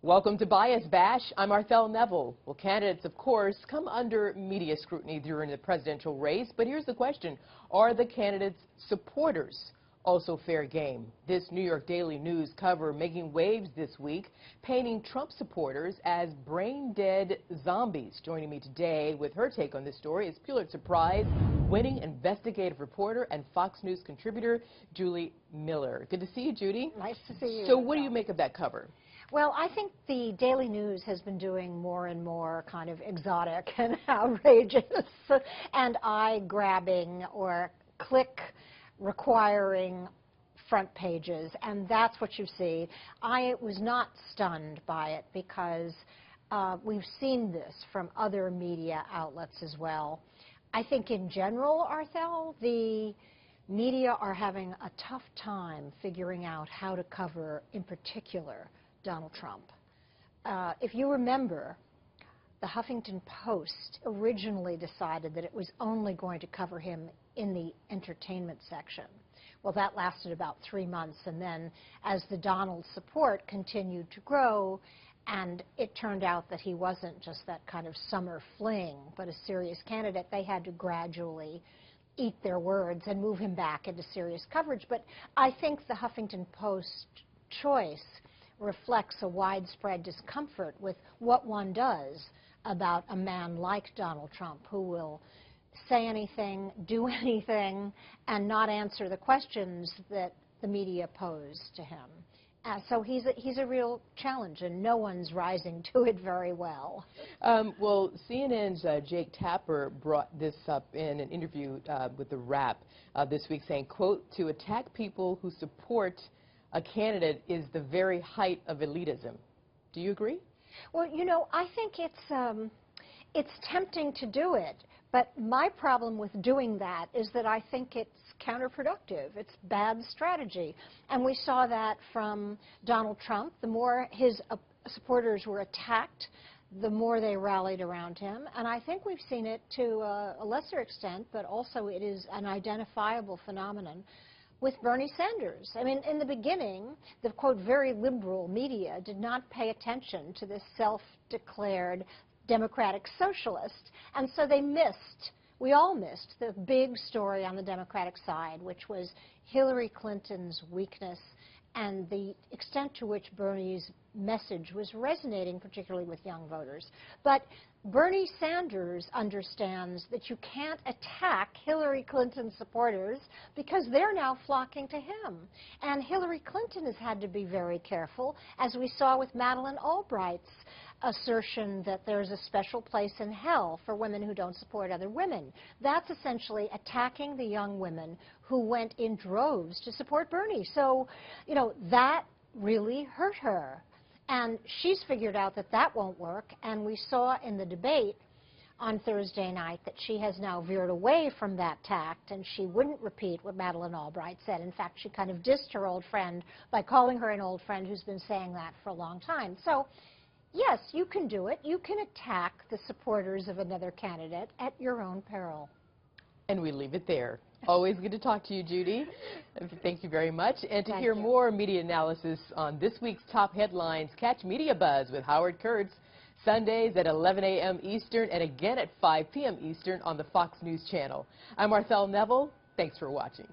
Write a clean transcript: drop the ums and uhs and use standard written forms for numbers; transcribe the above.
Welcome to Bias Bash. I'm Arthel Neville. Well, candidates, of course, come under media scrutiny during the presidential race, but here's the question. Are the candidates' supporters also fair game? This New York Daily News cover making waves this week, painting Trump supporters as brain-dead zombies. Joining me today with her take on this story is Pulitzer Prize-winning investigative reporter and Fox News contributor, Judy Miller. Good to see you, Judy. Nice to see you. So what do you make of that cover? Well, I think the Daily News has been doing more and more kind of exotic and outrageous and eye-grabbing or click-requiring front pages, and that's what you see. I was not stunned by it because we've seen this from other media outlets as well. I think in general, Arthel, the media are having a tough time figuring out how to cover, in particular, Donald Trump. If you remember, the Huffington Post originally decided that it was only going to cover him in the entertainment section. Well, that lasted about 3 months, and then as the Donald support continued to grow, and it turned out that he wasn't just that kind of summer fling, but a serious candidate, they had to gradually eat their words and move him back into serious coverage. But I think the Huffington Post choice reflects a widespread discomfort with what one does about a man like Donald Trump, who will say anything, do anything, and not answer the questions that the media pose to him. So he's a real challenge, and no one's rising to it very well. Well, CNN's Jake Tapper brought this up in an interview with The Wrap this week, saying, quote, "To attack people who support a candidate is the very height of elitism." Do you agree? Well, you know, I think it's tempting to do it, but my problem with doing that is that I think it's counterproductive. It's bad strategy. And we saw that from Donald Trump. The more his supporters were attacked, the more they rallied around him. And I think we've seen it to a lesser extent, but also it is an identifiable phenomenon with Bernie Sanders. I mean, in the beginning, the, quote, very liberal media did not pay attention to this self-declared democratic socialist, and so they missed, we all missed, the big story on the Democratic side, which was Hillary Clinton's weakness and the extent to which Bernie's message was resonating, particularly with young voters. But Bernie Sanders understands that you can't attack Hillary Clinton supporters because they're now flocking to him. And Hillary Clinton has had to be very careful, as we saw with Madeleine Albright's assertion that there's a special place in hell for women who don't support other women. That's essentially attacking the young women who went in droves to support Bernie. So, you know, that really hurt her. And she's figured out that that won't work, and we saw in the debate on Thursday night that she has now veered away from that tact, and she wouldn't repeat what Madeleine Albright said. In fact, she kind of dissed her old friend by calling her an old friend who's been saying that for a long time. So, yes, you can do it. You can attack the supporters of another candidate at your own peril. And we leave it there. Always good to talk to you, Judy. Thank you very much. And to hear more media analysis on this week's top headlines, catch Media Buzz with Howard Kurtz Sundays at 11 a.m. Eastern and again at 5 p.m. Eastern on the Fox News Channel. I'm Arthel Neville. Thanks for watching.